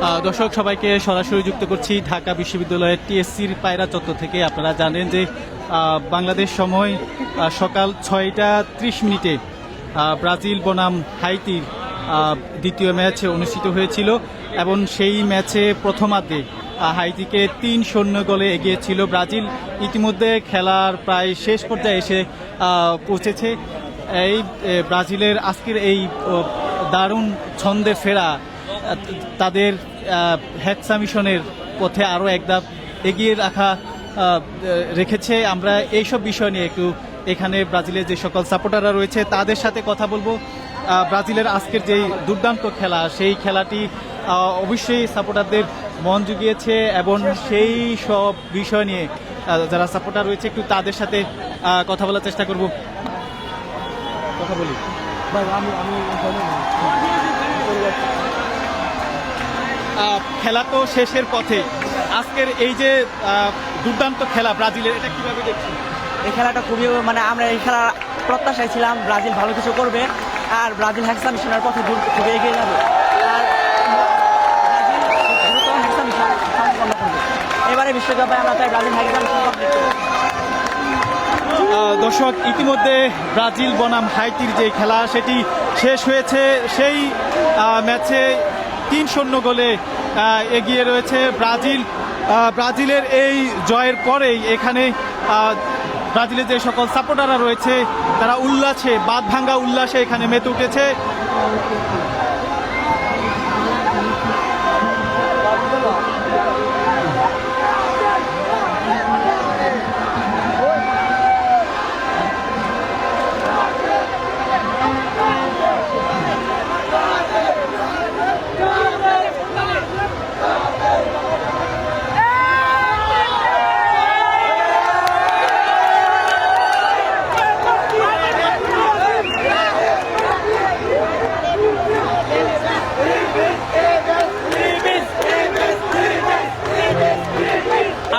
দর্শক সবাইকে সরাসরি যুক্ত করছি ঢাকা বিশ্ববিদ্যালয়ের টিএসসির পায়রা চত্বর থেকে। আপনারা জানেন যে বাংলাদেশ সময় সকাল 6টা 30 মিনিটে ব্রাজিল বনাম হাইতির দ্বিতীয় ম্যাচ অনুষ্ঠিত হয়েছিল এবং সেই ম্যাচে প্রথমার্ধে হাইতিকে 3-0 গোলে এগিয়েছিল ব্রাজিল। ইতিমধ্যে খেলার প্রায় শেষ পর্যায়ে এসে পৌঁছেছে। এই ব্রাজিলের আজকের এই দারুণ ছন্দে ফেরা তাদের হেক্সা মিশনের পথে আরও এক ধাপ এগিয়ে রেখেছে। আমরা এইসব বিষয় নিয়ে একটু এখানে ব্রাজিলের যে সকল সাপোর্টাররা রয়েছে তাদের সাথে কথা বলবো। ব্রাজিলের আজকের যেই দুর্দান্ত খেলা, সেই খেলাটি অবশ্যই সাপোর্টারদের মন জুগিয়েছে এবং সেই সব বিষয় নিয়ে যারা সাপোর্টার রয়েছে একটু তাদের সাথে কথা বলার চেষ্টা করব। কথা বলি খেলা তো শেষের পথে, আজকের এই যে দুর্দান্ত খেলা ব্রাজিলের, এটা কিভাবে দেখছেন? এই খেলাটা খুবই আমরা এই খেলা প্রত্যাশায় ছিলাম ব্রাজিল ভালো কিছু করবে আর ব্রাজিল হেক্সা মিশনের পথে খুবই এগিয়ে যাবে আর ব্রাজিল দ্রুত হেক্সা মিশন সম্পন্ন করবে। এবারে বিশ্বকাপে আমরা চাই ব্রাজিল হেক্সা মিশন কমপ্লিট করবে। দর্শক, ইতিমধ্যে ব্রাজিল বনাম হাইতির যে খেলা সেটি শেষ হয়েছে। সেই ম্যাচে 3-0 গোলে এগিয়ে রয়েছে ব্রাজিল। ব্রাজিলের এই জয়ের পরেই এখানে ব্রাজিলের যে সকল সাপোর্টাররা রয়েছে তারা উল্লাসে, বাঁধ ভাঙ্গা উল্লাসে এখানে মেতে উঠেছে।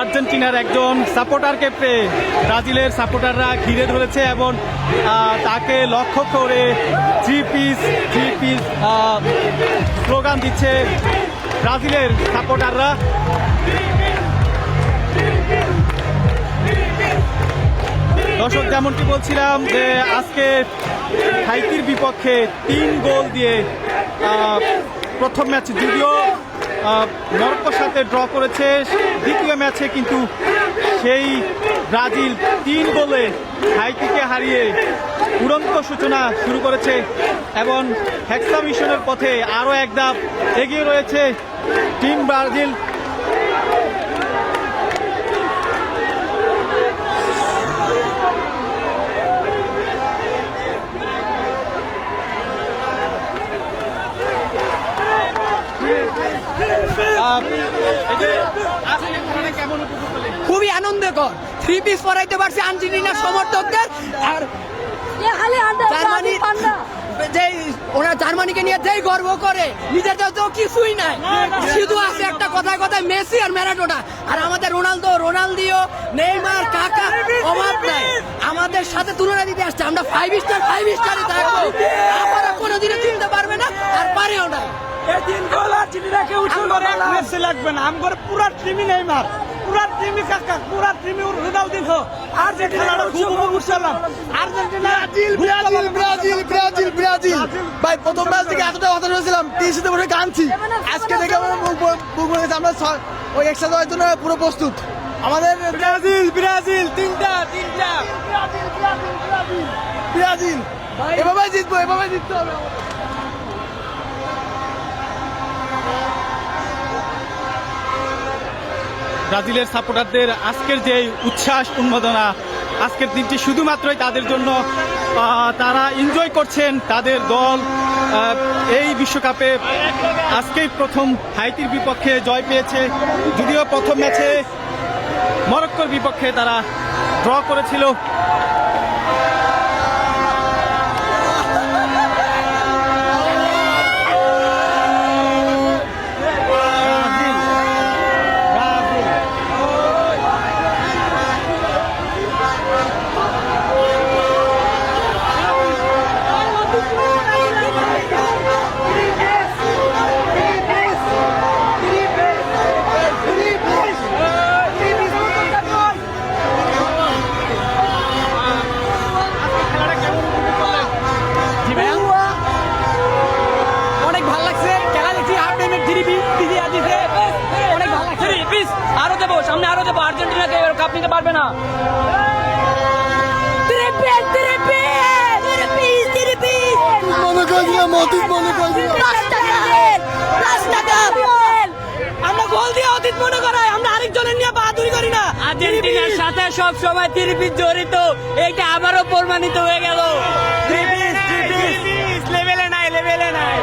আর্জেন্টিনার একজন সাপোর্টারকে পেয়ে ব্রাজিলের সাপোর্টাররা ঘিরে ধরেছে এবং তাকে লক্ষ্য করে থ্রি পিস স্লোগান দিচ্ছে ব্রাজিলের সাপোর্টাররা। দর্শক, যেমনটি বলছিলাম যে আজকে হাইতির বিপক্ষে 3 গোল দিয়ে প্রথম ম্যাচ যদিও মরক্কোর সাথে ড্র করেছে, দ্বিতীয় ম্যাচে কিন্তু সেই ব্রাজিল 3 গোলে হাইতিকে হারিয়ে উড়ন্ত সূচনা শুরু করেছে এবং হেক্সা মিশনের পথে আরও এক ধাপ এগিয়ে রয়েছে টিম ব্রাজিল। খুবই আনন্দকর, 3 পিস পরাইতে পারছে আর্জেন্টিনার সমর্থকদের। আর জার্মানিকে নিয়ে যেই গর্ব করে, নিজেদের তো কিছুই নাই, শুধু আছে একটা কথায় কথায় মেসি আর ম্যারাডোনা। আর আমাদের রোনালদিও, নেইমার, কাকা অভাব নাই, আমাদের সাথে তুলনা দিতে আসছে। আমরা 5 স্টারই থাকবো, আমরা কোনোদিনও চিনতে পারবে না আর পারেও না। লাগবে না আমার পুরা টিমই নেইমার, পুরা টিমই কাকা, পুরা টিমই রোনালদিনহো। আর যে খেলাটা খুব উপভোগ করলাম আর্জেন্টিনা ব্রাজিল ভাই, প্রথম ম্যাচ থেকে এতটা কথা বলেছিলাম, টিসিতে বসে কাঁদছি। আজকে দেখে আমরা আমরা ওই একসাথে হওয়ার জন্য পুরো প্রস্তুত। আমাদের ব্রাজিল তিনটা ব্রাজিল এভাবে জিতবো, এভাবে জিততে হবে। ব্রাজিলের সাপোর্টারদের আজকের যে উচ্ছ্বাস উন্মাদনা, আজকের দিনটি শুধুমাত্রই তাদের জন্য, তারা এনজয় করছেন তাদের দল এই বিশ্বকাপে আজকেই প্রথম হাইতির বিপক্ষে জয় পেয়েছে। যদিও প্রথম ম্যাচে মরক্কোর বিপক্ষে তারা ড্র করেছিল। সামনে আরো দেবো, আর্জেন্টিনাকে কাপ নিতে পারবে না। আমরা গোল দিয়ে অতীত মনে করাই, আমরা আরেকজনের নিয়ে বাহাদুরি করি না। আর্জেন্টিনার সাথে সব সময় তিরপিস জড়িত, এইটা আবারও প্রমাণিত হয়ে গেল। লেভেলে নাই, লেভেলে নাই।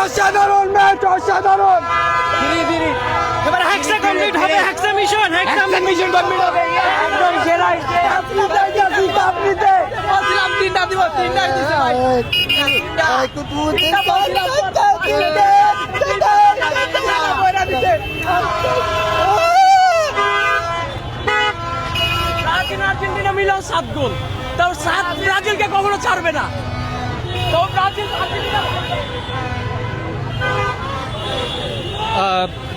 অসাধারণ ম্যাচ, অসাধারণ। এবার হ্যাক্সা কমপ্লিট হবে, হ্যাক্সা মিশন কমপ্লিট হবে। একদম সেরা তিনটা দিব, তিনটাই দিছে ভাই। আর্জেন্টিনা মিলেও 7 গোল, তাও 7 ব্রাজিলকে কখনো ছাড়বে না। তো ব্রাজিল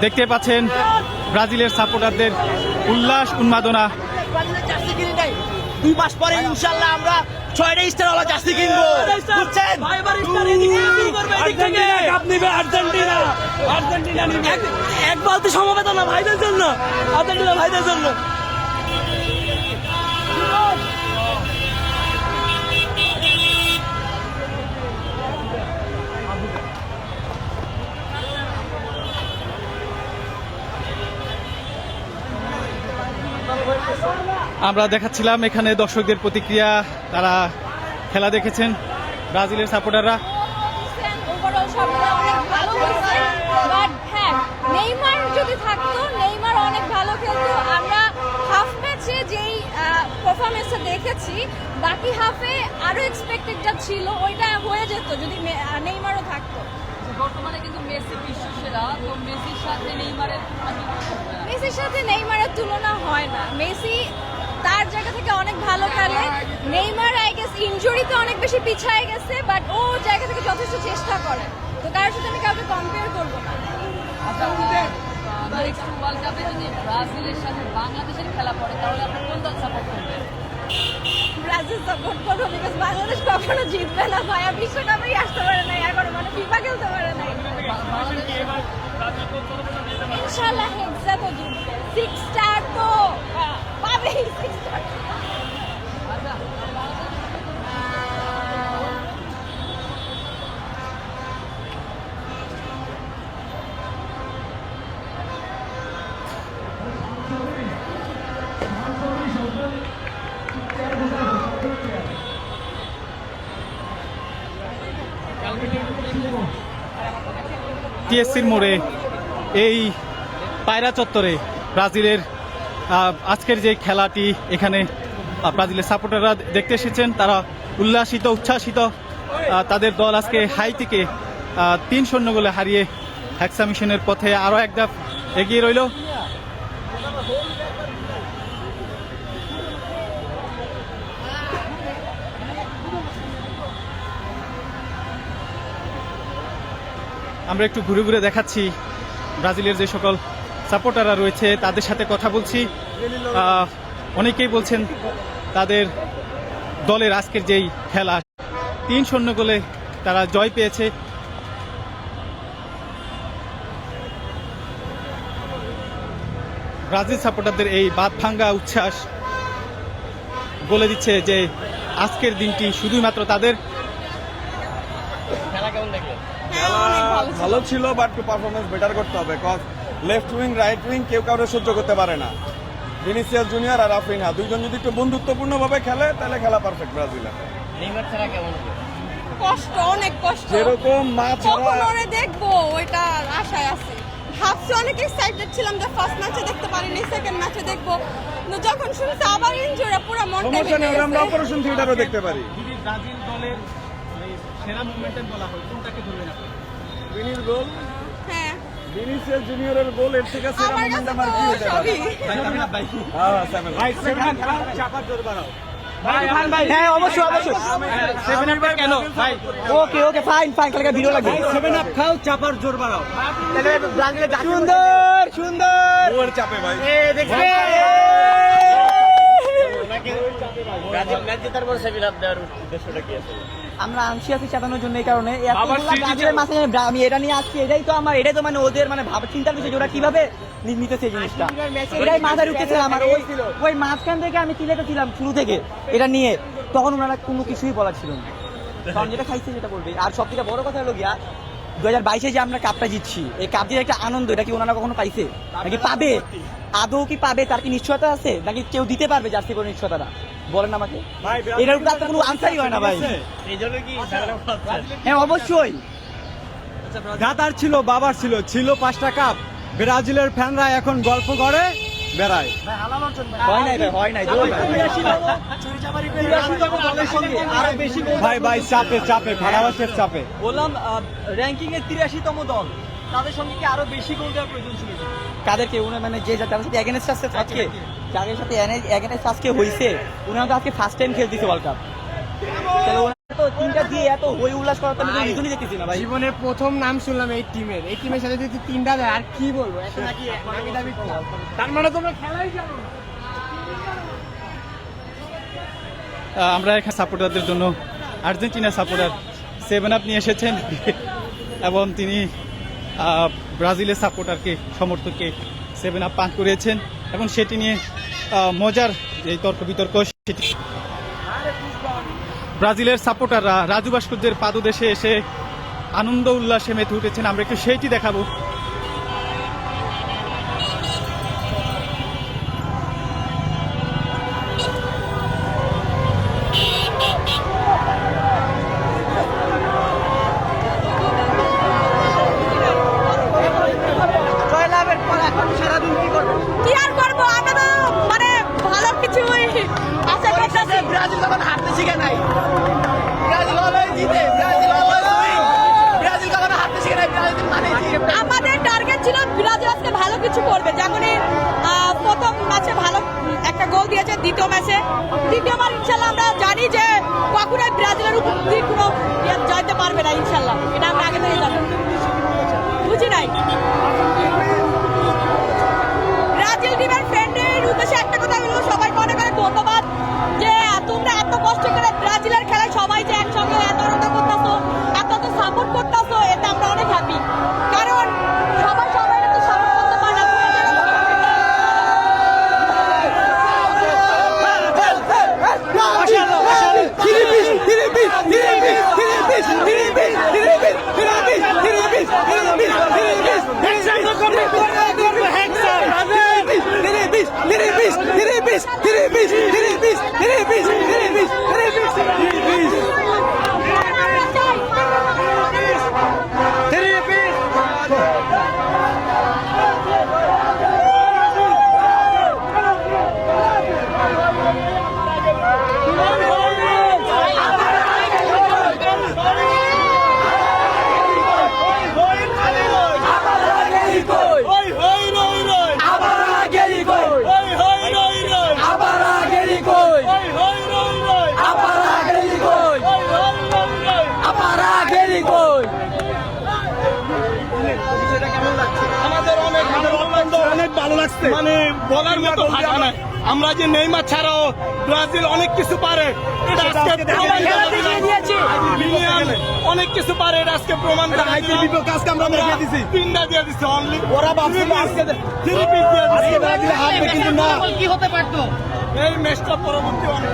দেখতে পাচ্ছেন ব্রাজিলের সাপোর্টারদের উল্লাস উন্মাদনা। 2 মাস পরে ইনশাআল্লাহ আমরা 6টা স্টারওয়ালা জার্সি কিনবো, বুঝছেন? আর্জেন্টিনা নিবে। এক বালতি সমবেদনা ভাইদের জন্য, আর্জেন্টিনা ভাইদের জন্য। আমরা দেখাচ্ছিলাম এখানে দর্শকদের প্রতিক্রিয়া, তারা খেলা দেখেছেন ব্রাজিলের সাপোর্টাররা। ওভারঅল সবগুলো অনেক ভালো হয়েছে, বাট হ্যাঁ নেইমার যদি থাকতো, নেইমার অনেক ভালো খেলতো। আমরা হাফ ম্যাচে যেই পারফরমেন্সটা দেখেছি, বাকি হাফে আরো এক্সপেক্টেডটা ছিল, ওইটা হয়ে যেত যদি নেইমারও থাকতো। বর্তমানে কিন্তু মেসি বিশ্ব সেরা, তো মেসির সাথে নেইমারের মেসির সাথে নেইমারের তুলনা হয় না। মেসি তার জায়গা থেকে অনেক ভালো খেলে। নেইমার আই গেস ইনজুরিতে অনেক বেশি পিছায় গেছে, বাট ও জায়গা থেকে যথেষ্ট চেষ্টা করে। তো তার সাথে আমি কাউকে কম্পেয়ার করবো না। নেক্সট ওয়ার্ল্ড কাপে যদি ব্রাজিলের সাথে বাংলাদেশের খেলা পড়ে, তাহলে আপনি কোন দল সাপোর্ট করবেন? ব্রাজিল সাপোর্ট করবো, বিকজ বাংলাদেশ কখনো জিতবে না ভাইয়া, বিশ্বকাপেই আসতে পারে নাই এখনো, মানে ফিফা খেলতে পারে নাই। ইনশাআল্লাহ হেক্সা তো জিতবে, 6 স্টার তো পাবেই, 6 স্টার। টিএসসির মোড়ে এই পায়রা চত্বরে ব্রাজিলের আজকের যে খেলাটি, এখানে ব্রাজিলের সাপোর্টাররা দেখতে এসেছেন। তারা উল্লাসিত, উচ্ছ্বাসিত। তাদের দল আজকে হাইতিকে 3-0 গোলে হারিয়ে হ্যাক্সা মিশনের পথে আরও এক ধাপ এগিয়ে রইল। আমরা একটু ঘুরে ঘুরে দেখাচ্ছি ব্রাজিলের যে সকল সাপোর্টাররা রয়েছে, তাদের সাথে কথা বলছি। অনেকেই বলছেন তাদের দলের আজকের যেই খেলা, 3-0 গোলে তারা জয় পেয়েছে। ব্রাজিল সাপোর্টারদের এই বাদ ভাঙ্গা উচ্ছ্বাস বলে দিচ্ছে যে আজকের দিনটি শুধুমাত্র তাদের। ভালো ছিল, বাট পারফরমেন্স বেটার করতে হবে। Cause left wing, right wing কেউ কাউরে সহ্য করতে পারে না। ভিনিসিয়াস জুনিয়র আর রাফিনহা দুইজন যদি একটু বন্ধুত্বপূর্ণ ভাবে খেলে, তাহলে খেলা পারফেক্ট ব্রাজিলের। নেইমার ছাড়া কেমন হবে? কষ্ট, অনেক কষ্ট। যেরকম মা ছাড়া কখন ওরে দেখবো ওইটা আশায় আছে। ভাবছি অনেক এক্সাইটেড ছিলাম যে ফার্স্ট ম্যাচে দেখতে পারিনি, সেকেন্ড ম্যাচে দেখবো। কিন্তু যখন শুনছি আবার ইনজুরি, পুরো মনটা সমস্যা নেই, আমরা অপারেশন থিয়েটারও দেখতে পারি। যদি ব্রাজিল দলের সেরা মুভমেন্ট বলা হয়, কোনটাকে ধরবেন আপনি? ভিনির গোল, হ্যাঁ ভিনিসিয়াস জুনিয়রের গোল, এর থেকে সেরা আমার মোমেন্ট কাছে আমার কি তো হতে পারে? সবই। হ্যাঁ অবশ্যই অবশ্যই। 7 আপ কেন ভাই? ওকে ওকে ফাইন ফাইন, কালকে ভিডিও লাগবে। 7 আপ খাও, চাপার জোর বাড়াও। সুন্দর সুন্দর। ওর চাপে ভাই। দেখবে ব্রাজিল ম্যাচ জেতার পর 7 আপ দেওয়ার উদ্দেশ্যটা কি আছে? আমরা আনসিয়াসি চালানোর জন্য এই কারণে ব্রাজিলের মাঝে আমি এটা নিয়ে আসছি, এটাই তো মানে ওদের মানে চিন্তার বিষয় যে ওরা কিভাবে নিতেছে এই জিনিসটা, এটাই মাথায় ঢুকতেছে আমার। ওই মাঝখান থেকে আমি চিলেতেছিলাম শুরু থেকে এটা নিয়ে, তখন ওনারা কোনো কিছুই বলার ছিল না, কারণ যেটা খাইছে সেটা বলবে। আর সব থেকে বড় কথা হলো গিয়া 2022-এ যে আমরা কাপটা জিতছি, এই কাপ দিয়ে একটা আনন্দ, এটা কি ওনারা কখনো পাইছে নাকি পাবে? আদৌ কি পাবে তার কি নিশ্চয়তা আছে, নাকি কেউ দিতে পারবে জার্সি করে নিশ্চয়তাটা? বলেন আমাকে, এটার উপর তো কোনো আনসারই হয় না ভাই। হ্যাঁ অবশ্যই, দাদার ছিল, বাবার ছিল 5টা কাপ। ব্রাজিলের ফ্যানরা এখন গল্প করে বেড়ায়। হয় নাই ভাই, হয় নাই। ভাই চাপে ভালোবাসার চাপে। বললাম র্যাঙ্কিং এর 83তম দল, তাদের সঙ্গে কি আরো বেশি গোল দেওয়ার প্রয়োজন ছিল? কাদেরকে মানে যে যাদের সাথে এগেনস্ট আসছে আজকে, যাদের সাথে এগেনস্ট আজকে হইছে, উনারা তো আজকে ফার্স্ট টাইম খেলতেছে ওয়ার্ল্ড কাপ। তাহলে ওনারা তো তিনটা দিয়ে এত হই উল্লাস করার তো আমি নিজেই দেখতেছি না ভাই। জীবনের প্রথম নাম শুনলাম এই টিমের সাথে যদি 3টা দেয় আর কি বলবো, এখন নাকি নামি দাবি তার মানে তোমরা খেলাই জানো না। আমরা এখানে সাপোর্টারদের জন্য আর্জেন্টিনা সাপোর্টার 7 আপ নিয়ে এসেছেন এবং তিনি ব্রাজিলের সাপোর্টারকে সমর্থককে 7 আপ পান করিয়েছেন এবং সেটি নিয়ে মজার যে তর্ক বিতর্ক, সেটি ব্রাজিলের সাপোর্টাররা রাজু ভাস্কর্যের পাদদেশে এসে আনন্দ উল্লাসে মেতে উঠেছেন। আমরা একটু সেইটি দেখাবো। জয়লাভের পর এখন সারাদিন কি করবো? কি আর করবো, আমরা তো মানে ভালো কিছু আশা করতেছি। ব্রাজিল তখন হারতে শিখে নাই, ব্রাজিল অলওয়েজ জিতে, ব্রাজিল অলওয়েজ উইন, ব্রাজিল কখনো হারতে শিখে নাই, ব্রাজিল মানে জিতে। আমাদের টার্গেট ছিল ব্রাজিল আজকে ভালো কিছু করবে, যেমনই প্রথম ম্যাচে ভালো একটা গোল দিয়েছে, দ্বিতীয়বার ইনশাল্লাহ আমরা জানি যে কখনোই ব্রাজিলের উপর দিয়ে কোনো জয়তে পারবে না ইনশাল্লাহ, এটা আমরা আগে থেকে জানি। বুঝি নাই ব্রাজিল টিমের ফ্রেন্ডের উদ্দেশ্যে একটা কথা হলো, সবাইকে অনেক অনেক ধন্যবাদ যে তোমরা এত কষ্ট করে ব্রাজিলের খেলায় সবাই যে একসঙ্গে এত আনন্দ করতেছো, এত সাপোর্ট করতেছো, এটা আমরা অনেক হ্যাপি। কারণ সবাই সবাই তো সাপোর্ট করতে পারে না। অনেক ভালো লাগছে, মানে বলার মতো ভাষা নাই। আমরা যে নেইমার ছাড়াও ব্রাজিল অনেক কিছু পারে, এটা আজকে অনেক কিছু পারে, এটা আজকে প্রমাণ করে। আজকে আমরা দেখিয়ে দিছি, 3টা দিয়ে দিচ্ছে অনলি। ওরা ভাবছিল আজকে 3 পিস দিয়ে দিচ্ছে, ব্রাজিল হারবে কিন্তু না। কি হতে পারতো এই ম্যাচটা পরবর্তী অনেক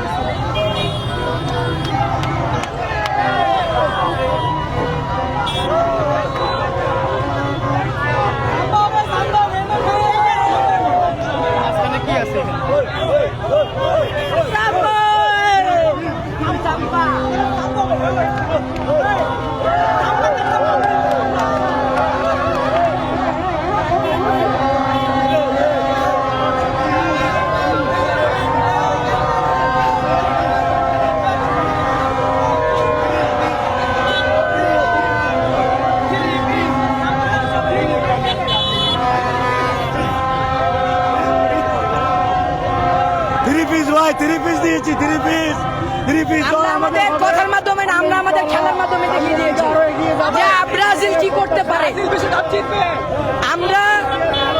আমাদের কথার মাধ্যমে না, আমরা আমাদের খেলার মাধ্যমে দেখিয়ে দিয়েছি যে ব্রাজিল কি করতে পারে। আমরা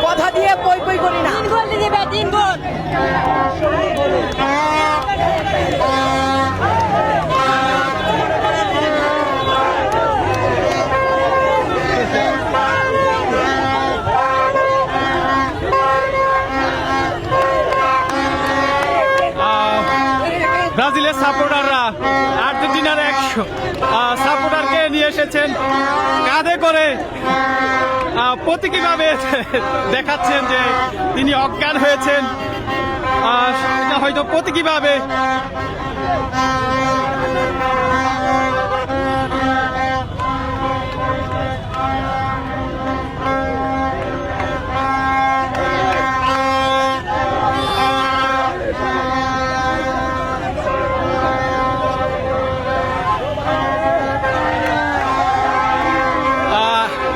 কথা দিয়ে পই পই করি না। 3 গোল দিবে, 3 গোল। ব্রাজিলের সাপোর্টাররা আর্জেন্টিনার এক সাপোর্টারকে নিয়ে এসেছেন কাঁধে করে, প্রতীকীভাবে দেখাচ্ছেন যে তিনি অজ্ঞান হয়েছেন, এটা হয়তো প্রতীকীভাবে।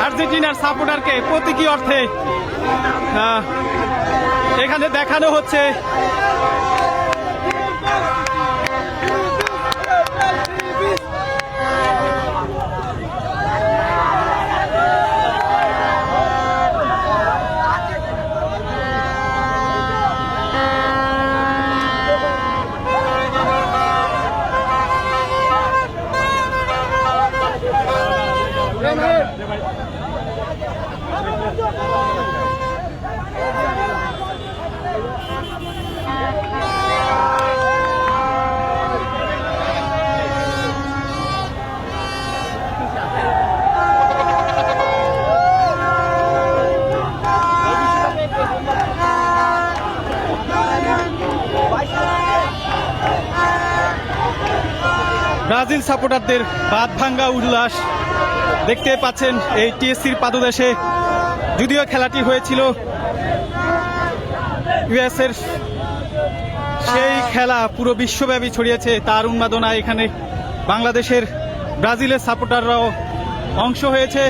আর্জেন্টিনার সাপোর্টারকে প্রতীকী অর্থে এখানে দেখানো হচ্ছে। ব্রাজিল সাপোর্টারদের বাদ ভাঙ্গা উল্লাস দেখতে পাচ্ছেন এই টিএসসির পাদদেশে। যদিও খেলাটি হয়েছিল ইউএসের, সেই খেলা পুরো বিশ্বব্যাপী ছড়িয়েছে তার উন্মাদনা। এখানে বাংলাদেশের ব্রাজিলের সাপোর্টাররাও অংশ হয়েছে।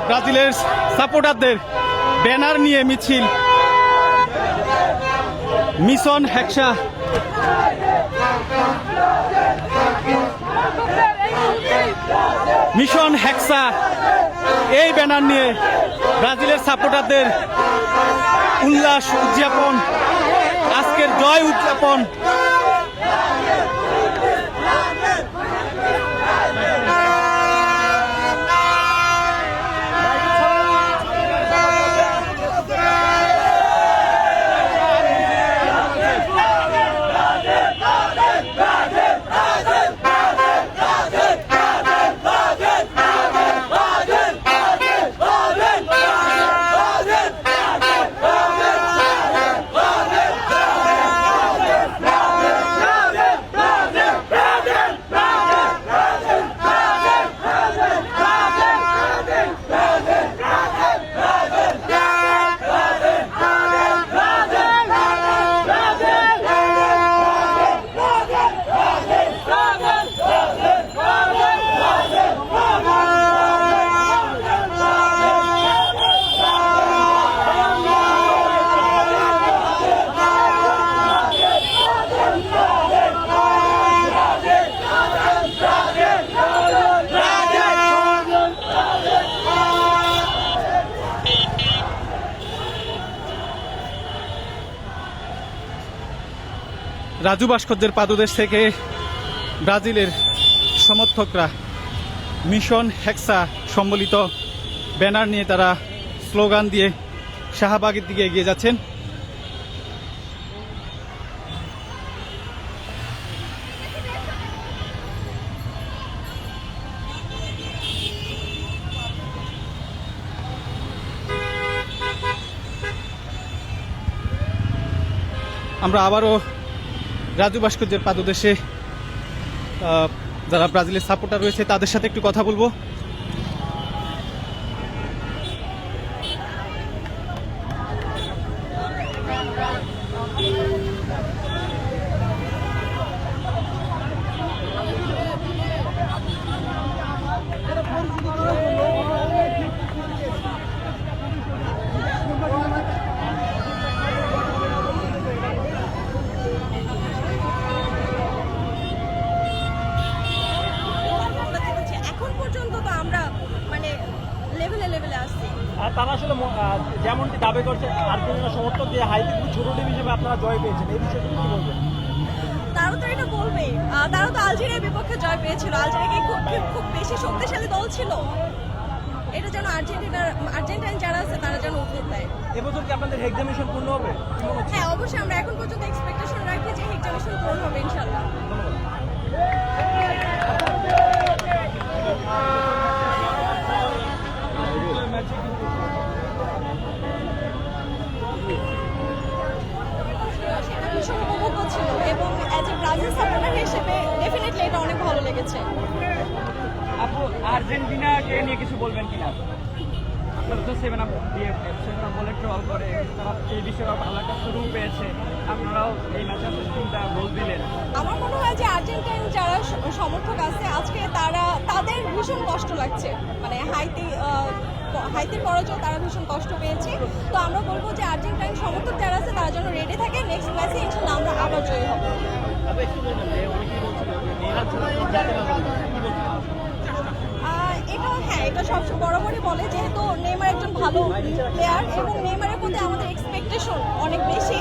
ব্রাজিলের সাপোর্টারদের ব্যানার নিয়ে মিছিল, মিশন হেক্সা। মিশন হেক্সা এই ব্যানার নিয়ে ব্রাজিলের সাপোর্টারদের উল্লাস উদযাপন, আজকের জয় উদযাপন। রাজু ভাস্কর্যের পাদদেশ থেকে ব্রাজিলের সমর্থকরা মিশন হেক্সা সম্বলিত ব্যানার নিয়ে তারা স্লোগান দিয়ে শাহবাগের দিকে এগিয়ে যাচ্ছেন। আমরা আবারও রাজু ভাস্কর্যের পাদদেশে যারা ব্রাজিলের সাপোর্টার রয়েছে তাদের সাথে একটু কথা বলবো। এখন পর্যন্ত ফাইনালের লেভেলে আসছি। আর তারা আসলে যেমনটি দাবি করছে আর্জেন্টিনা সমর্থক যে হাইতি খুব ছোট টিম হিসেবে আপনারা জয় পেয়েছেন, এই বিষয়ে কি বলবেন? তারা তো এটা বলবে, তারা তো আলজেরিয়ার বিপক্ষে জয় পেয়েছিল। আলজেরিয়া খুব বেশি শক্তিশালী দল ছিল। এটা যেন আর্জেন্টাইন যারা আছে তারা যেন উত্তর দেয়। এবছর কি আপনাদের এক্সামিনেশন পূর্ণ হবে? হ্যাঁ, অবশ্যই আমরা এখন পর্যন্ত এক্সপেকটেশন রাখি যে এক্সামিনেশন পূরণ হবে ইনশাল্লাহ। সেটা ভীষণ উপভোগ্য ছিল এবং অ্যাজ এ ব্রাজিল সাপোর্টার হিসেবে ডেফিনেটলি এটা অনেক ভালো লেগেছে। আপু আর্জেন্টিনাকে নিয়ে কিছু বলবেন কিনা? আপনারা তো 7 আপ দিয়ে বলে ট্রল করে, তারা এই বিশ্বকাপ ভালো একটা শুরু পেয়েছে, আপনারাও এই ম্যাচে তিনটা গোল দিলেন। আমার মনে হয় যে আর্জেন্টাইন যারা সমর্থক আছে আজকে তাদের ভীষণ কষ্ট লাগছে, মানে হাইতির পরাজয় তারা ভীষণ কষ্ট পেয়েছে। তো আমরা বলবো যে আর্জেন্টাইন সমর্থক যারা আছে তারা যেন রেডি থাকে, নেক্সট ম্যাচে ইনশাল্লাহ আমরা আবার জয়ী হব। এটা সবসময় বরাবরই বলে, যেহেতু নেইমার একজন ভালো প্লেয়ার এবং নেইমারের প্রতি আমাদের এক্সপেকটেশন অনেক বেশি।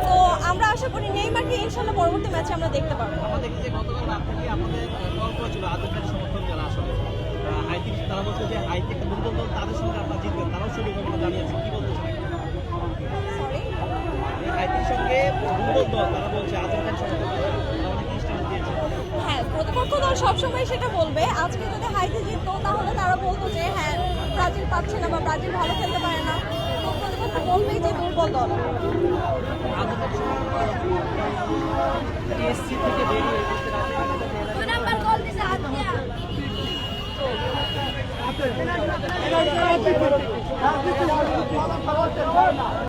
তো আমরা আশা করি নেইমারকে ইনশাল্লাহ পরবর্তী ম্যাচে আমরা দেখতে পাবো। আমরা দেখি যে গতকাল রাত থেকে আমাদের কল করেছিল আর্জেন্টিনার সমর্থক যারা আসলে হাইতি, তারা বলছে যে হাইতি একটা দুর্বল দল, তাদের সঙ্গে আপনারা জিতবেন, তারাও শুভকামনা জানিয়েছে। কি বলতে চান? সরি, হাইতির সঙ্গে দুর্বল দল, তারা বলছে আর্জেন্টিনার সমর্থক তারা অনেক স্ট্যান্ড দিয়েছে। হ্যাঁ, প্রতিপক্ষ দল সবসময় সেটা বলবে। আজকে যদি হাইতি জিততো তাহলে তারা বলতো যে হ্যাঁ ব্রাজিল পাচ্ছে না বা ব্রাজিল ভালো খেলতে পারে না। তো প্রতিপক্ষ বলবেই যে দুর্বল দল। টিএসসি থেকে বেরিয়ে নাম্বার কল দিছে হাত দিয়া।